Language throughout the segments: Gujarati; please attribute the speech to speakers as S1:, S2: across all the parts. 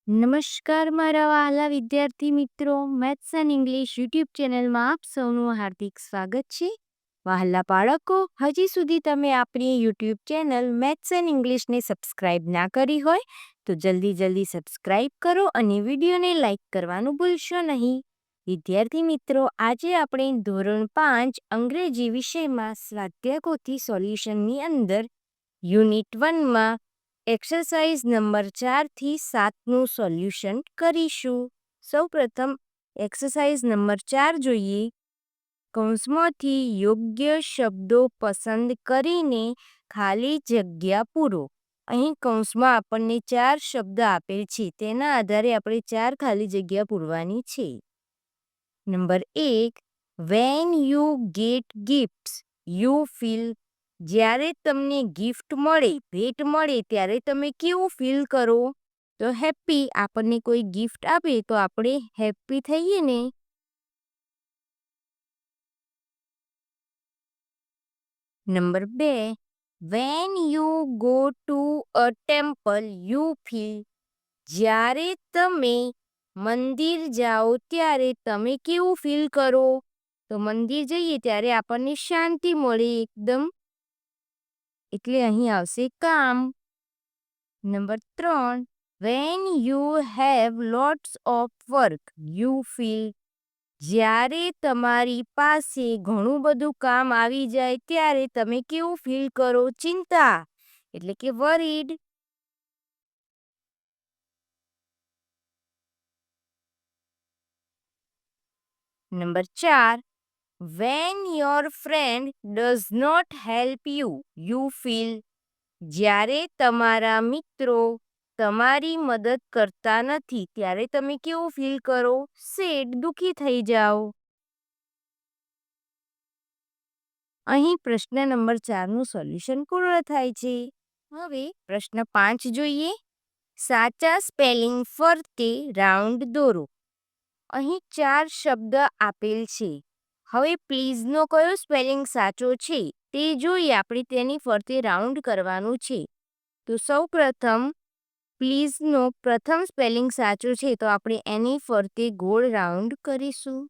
S1: નમસ્કાર મારા વહાલા વિદ્યાર્થી મિત્રો, મેથ્સ એન્ડ ઇંગ્લિશ યુટ્યુબ ચેનલમાં આપ સૌનું હાર્દિક સ્વાગત છે. વહાલા બાળકો, હજી સુધી તમે આપણી યુટ્યુબ ચેનલ મેથ્સ એન્ડ ઇંગ્લિશને સબસ્ક્રાઇબ ના કરી હોય તો જલ્દી સબસ્ક્રાઇબ કરો અને વિડીયોને લાઇક કરવાનું ભૂલશો નહીં. વિદ્યાર્થી મિત્રો, આજે આપણે ધોરણ 5 અંગ્રેજી વિષયમાં સ્વાધ્યાયપોથી સોલ્યુશનની અંદર યુનિટ 1માં એક્સરસાઇઝ નંબર 4 થી 7નું સોલ્યુશન કરીશું. સૌપ્રથમ એક્સરસાઇઝ નંબર 4 જોઈએ. કૌંસમાંથી યોગ્ય શબ્દો પસંદ કરીને ખાલી જગ્યા પૂરો. અહીં કૌંસમાં આપણને 4 શબ્દ આપેલ છે, તેના આધારે આપણે 4 ખાલી જગ્યા પૂરવાની છે. Number 1, when you get gifts you feel. જ્યારે તમને ગિફ્ટ મળે, ભેટ મળે ત્યારે તમે કેવું ફીલ કરો? તો હેપી. આપણને કોઈ ગિફ્ટ આપે તો આપણે હેપી થઈએ ને. Number 2, when you go to a temple you feel. જ્યારે તમે મંદિર જાઓ ત્યારે તમે કેવું ફીલ કરો? તો મંદિર જઈએ ત્યારે આપણને શાંતિ મળે એકદમ, એટલે અહીં આવશે કામ. Number 3, when you have lots of work you feel. જ્યારે તમારી પાસે ઘણું બધું કામ આવી જાય ત્યારે તમે કેવું ફીલ કરો? ચિંતા, એટલે કે worried. Number 4, when your friend does not help you you feel. જ્યારે તમારા મિત્રો તમારી મદદ કરતા નથી ત્યારે તમે કેવું ફીલ કરો? સેડ, દુઃખી થઈ જાઓ. અહીં પ્રશ્ન નંબર 4નું સોલ્યુશન પૂર્ણ થાય છે. હવે પ્રશ્ન 5 જોઈએ. સાચા સ્પેલિંગ ફરતે રાઉન્ડ દોરો. અહીં 4 શબ્દ આપેલ છે. હવે પ્લીઝનો કયો સ્પેલિંગ સાચો છે તે જોઈ આપણે તેની ફરતે રાઉન્ડ કરવાનું છે. તો સૌપ્રથમ પ્લીઝનો પ્રથમ સ્પેલિંગ સાચો છે તો આપણે એની ફરતે ગોળ રાઉન્ડ કરીશું.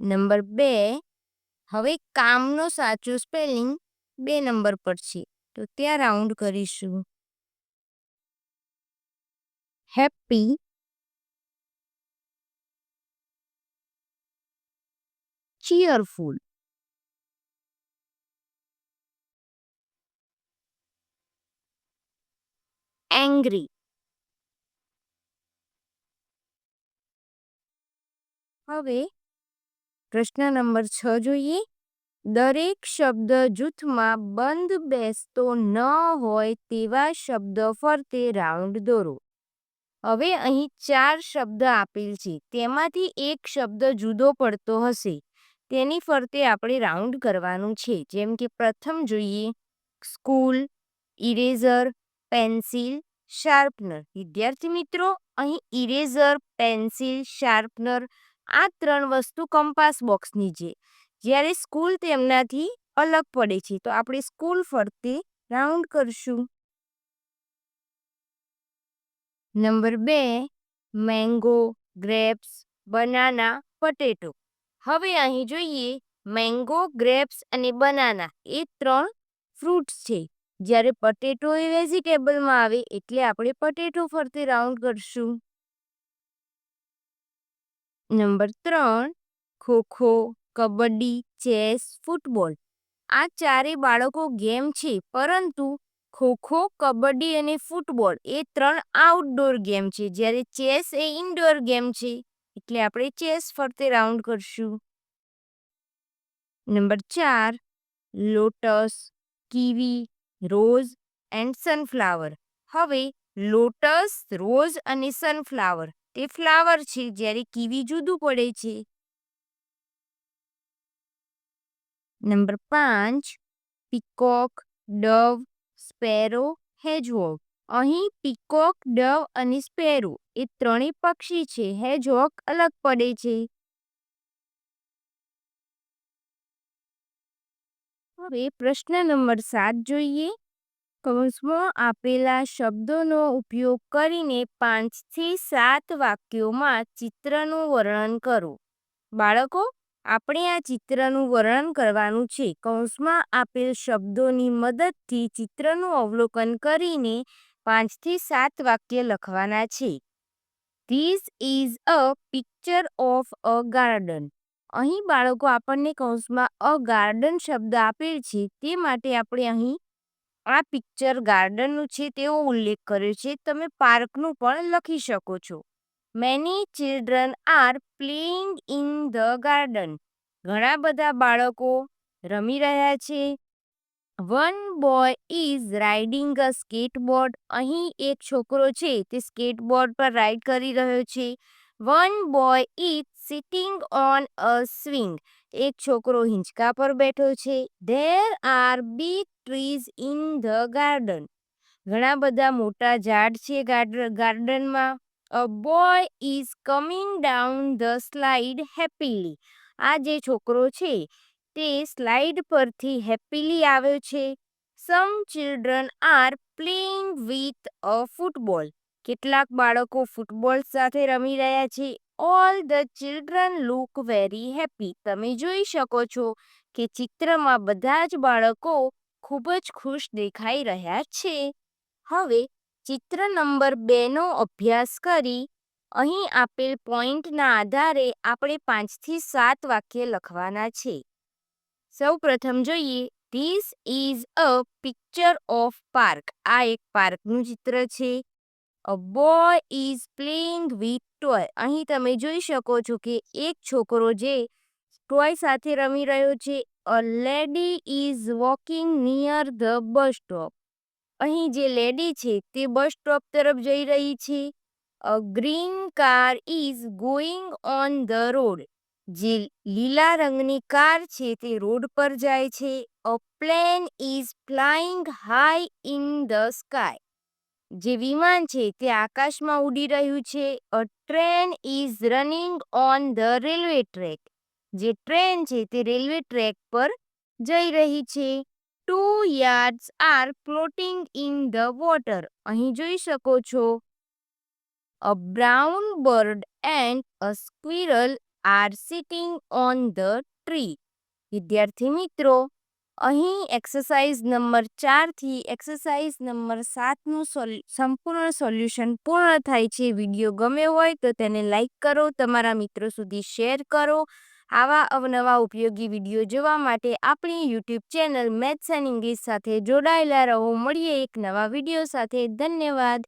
S1: નંબર 2, હવે કામનો સાચો સ્પેલિંગ 2 નંબર પર છે તો ત્યાં રાઉન્ડ કરીશું. Happy, cheerful, angry. હવે પ્રશ્ન નંબર 6 જોઈએ. દરેક શબ્દ જૂથમાં બંધ બેસતો ન હોય તેવા શબ્દ ફરતે રાઉન્ડ દોરો. હવે અહીં 4 શબ્દ આપેલ છે, તેમાંથી એક શબ્દ જુદો પડતો હશે, તેની ફરતે આપણે રાઉન્ડ કરવાનું છે. જેમ કે પ્રથમ જોઈએ, સ્કૂલ, ઇરેઝર, પેન્સિલ, શાર્પનર. વિદ્યાર્થી મિત્રો, અહીં ઇરેઝર, પેન્સિલ, શાર્પનર આ 3 વસ્તુ કંપાસ બોક્સની છે, જ્યારે સ્કૂલ તેમનાથી અલગ પડે છે, તો આપણે સ્કૂલ ફરતે રાઉન્ડ કરશું. Number 2, mango, grapes, banana, potato. હવે અહીં જોઈએ, મેંગો, ગ્રેપ્સ અને બનાના એ 3 ફ્રૂટ્સ છે, જ્યારે પટેટો એ વેજીટેબલમાં આવે એટલે આપણે પટેટો ફરતે રાઉન્ડ કરશું. Number 3, kho kho, kabaddi, chess, football. આ ચારે બાળકો ગેમ છે, પરંતુ ખોખો, કબડ્ડી અને ફૂટબોલ એ 3 આઉટડોર ગેમ છે, જ્યારે ચેસ એ ઇન્ડોર ગેમ છે, એટલે આપણે ચેસ ફરતે રાઉન્ડ કરશું. Number 4, lotus, kiwi, rose and sunflower. હવે લોટસ, રોઝ અને સનફ્લાવર તે ફ્લાવર છે, જ્યારે કીવી જુદું પડે છે. Number 5, peacock, dove, sparrow, hedgehog. અહીં પીકોક, ડવ અને સ્પેરો એ ત્રણેય પક્ષી છે, હેજહોગ અલગ પડે છે. હવે પ્રશ્ન નંબર 7 જોઈએ. કૌંસમાં આપેલા શબ્દોનો ઉપયોગ કરીને 5 થી 7 વાક્યોમાં ચિત્રનું વર્ણન કરો. બાળકો, આપણે આ ચિત્રનું વર્ણન કરવાનું છે. કૌંસમાં આપેલ શબ્દોની મદદથી ચિત્રનું અવલોકન કરીને 5 થી 7 વાક્ય લખવાના છે. This is a picture of a garden. અહીં બાળકો આપણને કૌંસમાં અ ગાર્ડન શબ્દ આપેલ છે, તે માટે આપણે અહીં આ પિક્ચર ગાર્ડનનું છે તેવો ઉલ્લેખ કર્યો છે. તમે પાર્કનું પણ લખી શકો છો. Many children are playing in the garden. ઘણા બધા બાળકો રમી રહ્યા છે. One boy is riding a skateboard. અહીં એક છોકરો છે તે સ્કેટબોર્ડ પર રાઇડ કરી રહ્યો છે. One boy is sitting on a swing. એક છોકરો હિંચકા પર બેઠો છે. There are big trees in the garden. ઘણા બધા મોટા ઝાડ છે ગાર્ડનમાં. A boy is coming down the slide happily. આ જે છોકરો છે તે સ્લાઇડ પરથી હેપીલી આવ્યો છે. Some children are playing with a football. કેટલાક બાળકો ફૂટબોલ સાથે રમી રહ્યા છે. All the children look very happy. તમે જોઈ શકો છો કે ચિત્રમાં બધા જ બાળકો ખૂબ જ ખુશ દેખાઈ રહ્યા છે. હવે ચિત્ર નંબર 2નો અભ્યાસ કરી અહીં આપેલ પોઈન્ટના આધારે આપણે 5 થી 7 વાક્ય લખવાના છે. સૌ પ્રથમ જોઈએ. This is a picture of park. આ એક પાર્કનું ચિત્ર છે. A boy is playing with toy. અહીં તમે જોઈ શકો છો કે એક છોકરો જે ટોય સાથે રમી રહ્યો છે. A lady is walking near the bus stop. અહીં જે લેડી છે તે બસ સ્ટોપ તરફ જઈ રહી છે. A green car is going on the road. જે લીલા રંગની કાર છે તે રોડ પર જાય છે. A plane is flying high in the sky. જે વિમાન છે તે આકાશમાં ઉડી રહ્યું છે. A train is running on the railway track. જે ટ્રેન છે તે રેલવે ટ્રેક પર જઈ રહી છે. 2 yards are floating in the water. અહીં જોઈ શકો છો. A brown bird and a squirrel are sitting on the tree. વિદ્યાર્થી મિત્રો, અહીં એક્સરસાઇઝ નંબર 4 થી એક્સરસાઇઝ નંબર 7નું સંપૂર્ણ સોલ્યુશન પૂર્ણ થાય છે. વિડીયો ગમ્યો હોય તો તેને લાઈક કરો, તમારા મિત્રો સુધી શેર કરો. આવા અવનવા ઉપયોગી વિડીયો જોવા માટે આપણી YouTube channel maths and English સાથે જોડાયેલા રહો. મળીએ એક નવા વિડીયો સાથે. ધન્યવાદ.